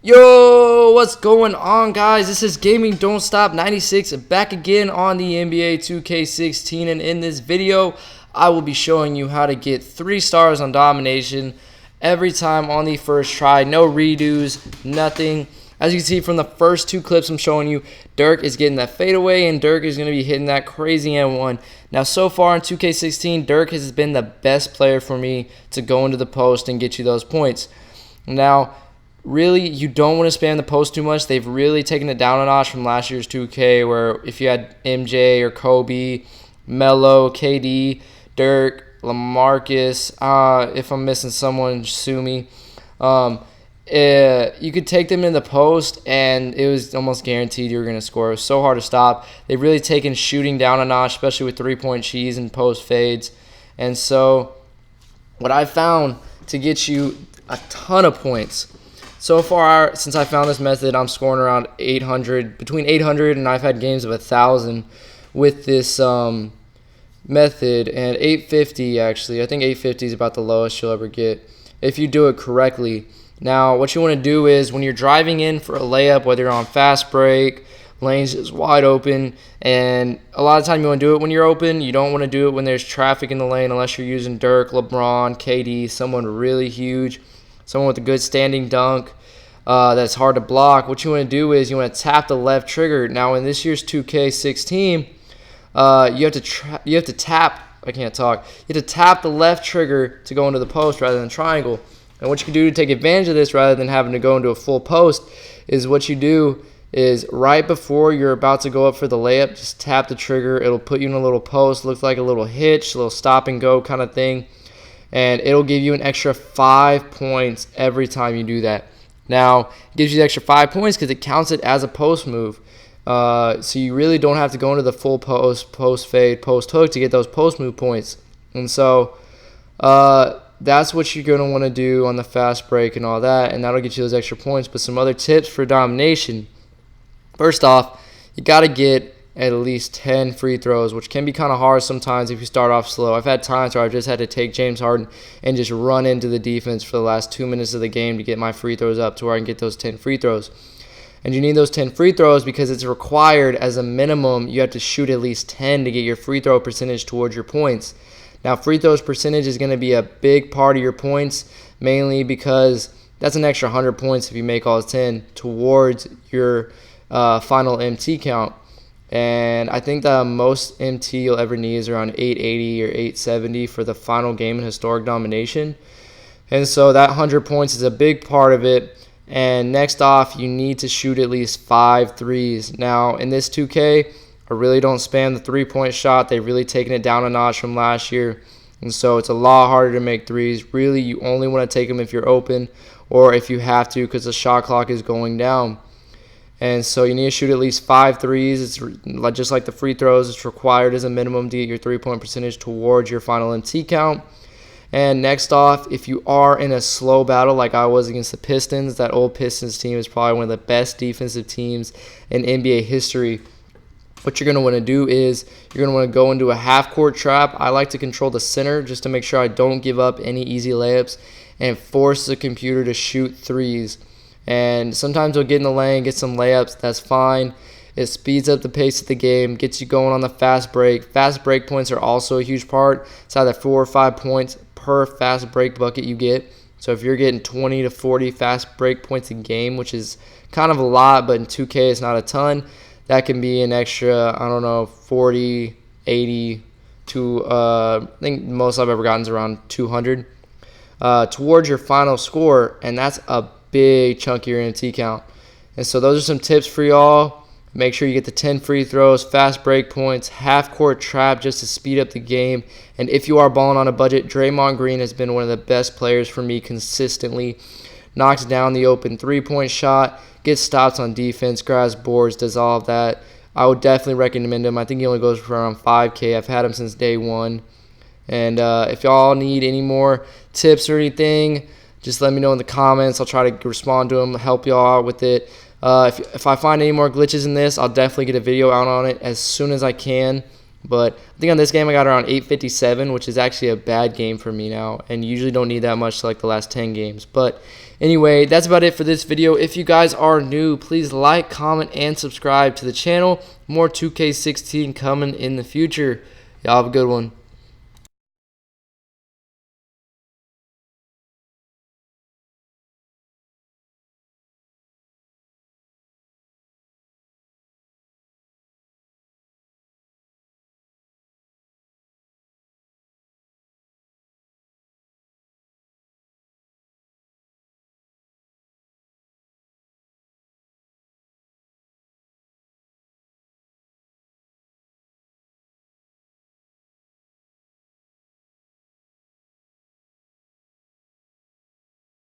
Yo, what's going on, guys? This is Gaming Don't Stop 96 back again on the NBA 2K16, and in this video I will be showing you how to get 3 stars on Domination every time on the first try. No redos, nothing. As you can see from the first 2 clips I'm showing you, Dirk is getting that fadeaway and Dirk is going to be hitting that crazy M1. Now, so far in 2K16, Dirk has been the best player for me to go into the post and get you those points. Now, really, you don't want to spam the post too much. They've really taken it down a notch from last year's 2K, where if you had MJ or Kobe, Melo, KD, Dirk, LaMarcus, if I'm missing someone, sue me. You could take them in the post, and it was almost guaranteed you were going to score. It was so hard to stop. They've really taken shooting down a notch, especially with three-point cheese and post fades. And so what I found to get you a ton of points, so far, since I found this method, I'm scoring around 800, between 800 and I've had games of 1,000 with this method, and 850 actually. I think 850 is about the lowest you'll ever get if you do it correctly. Now, what you want to do is when you're driving in for a layup, whether you're on fast break, lanes is wide open, and a lot of time you want to do it when you're open. You don't want to do it when there's traffic in the lane unless you're using Dirk, LeBron, KD, someone really huge, someone with a good standing dunk that's hard to block. What you want to do is you want to tap the left trigger. Now, in this year's 2K16, you have to tap. I can't talk. You have to tap the left trigger to go into the post rather than triangle. And what you can do to take advantage of this rather than having to go into a full post is what you do is right before you're about to go up for the layup, just tap the trigger. It'll put you in a little post. Looks like a little hitch, a little stop and go kind of thing. And it'll give you an extra 5 points every time you do that. Now, it gives you the extra 5 points because it counts it as a post move. So you really don't have to go into the full post, post fade, post hook to get those post move points. And so that's what you're going to want to do on the fast break and all that, and that'll get you those extra points. But some other tips for domination. First off, you got to get at least 10 free throws, which can be kind of hard sometimes if you start off slow. I've had times where I've just had to take James Harden and just run into the defense for the last 2 minutes of the game to get my free throws up to where I can get those 10 free throws. And you need those 10 free throws because it's required as a minimum. You have to shoot at least 10 to get your free throw percentage towards your points. Now, free throws percentage is going to be a big part of your points, mainly because that's an extra 100 points if you make all 10 towards your final MT count. And I think the most MT you'll ever need is around 880 or 870 for the final game in historic domination. And so that 100 points is a big part of it. And next off, you need to shoot at least 5 threes. Now, in this 2K, I really don't spam the three-point shot. They've really taken it down a notch from last year. And so it's a lot harder to make threes. Really, you only want to take them if you're open or if you have to because the shot clock is going down. And so you need to shoot at least 5 threes. It's just like the free throws. It's required as a minimum to get your three-point percentage towards your final MT count. And next off, if you are in a slow battle like I was against the Pistons, that old Pistons team is probably one of the best defensive teams in NBA history. What you're going to want to do is you're going to want to go into a half-court trap. I like to control the center just to make sure I don't give up any easy layups and force the computer to shoot threes. And sometimes you'll get in the lane, get some layups. That's fine. It speeds up the pace of the game, gets you going on the fast break. Fast break points are also a huge part. It's either 4 or 5 points per fast break bucket you get. So if you're getting 20 to 40 fast break points a game, which is kind of a lot, but in 2K it's not a ton, that can be an extra, 40, 80 to, I think most I've ever gotten is around 200 towards your final score, and that's a big chunk of your MT count. And so those are some tips for y'all. Make sure you get the 10 free throws, fast break points, half-court trap just to speed up the game. And if you are balling on a budget, Draymond Green has been one of the best players for me consistently. Knocks down the open three-point shot, gets stops on defense, grabs boards, does all of that. I would definitely recommend him. I think he only goes for around 5K. I've had him since day one. And if y'all need any more tips or anything, just let me know in the comments. I'll try to respond to them, help y'all out with it. If I find any more glitches in this, I'll definitely get a video out on it as soon as I can. But I think on this game I got around 857, which is actually a bad game for me now, and usually don't need that much to like the last 10 games. But anyway, that's about it for this video. If you guys are new, please like, comment, and subscribe to the channel. More 2K16 coming in the future. Y'all have a good one.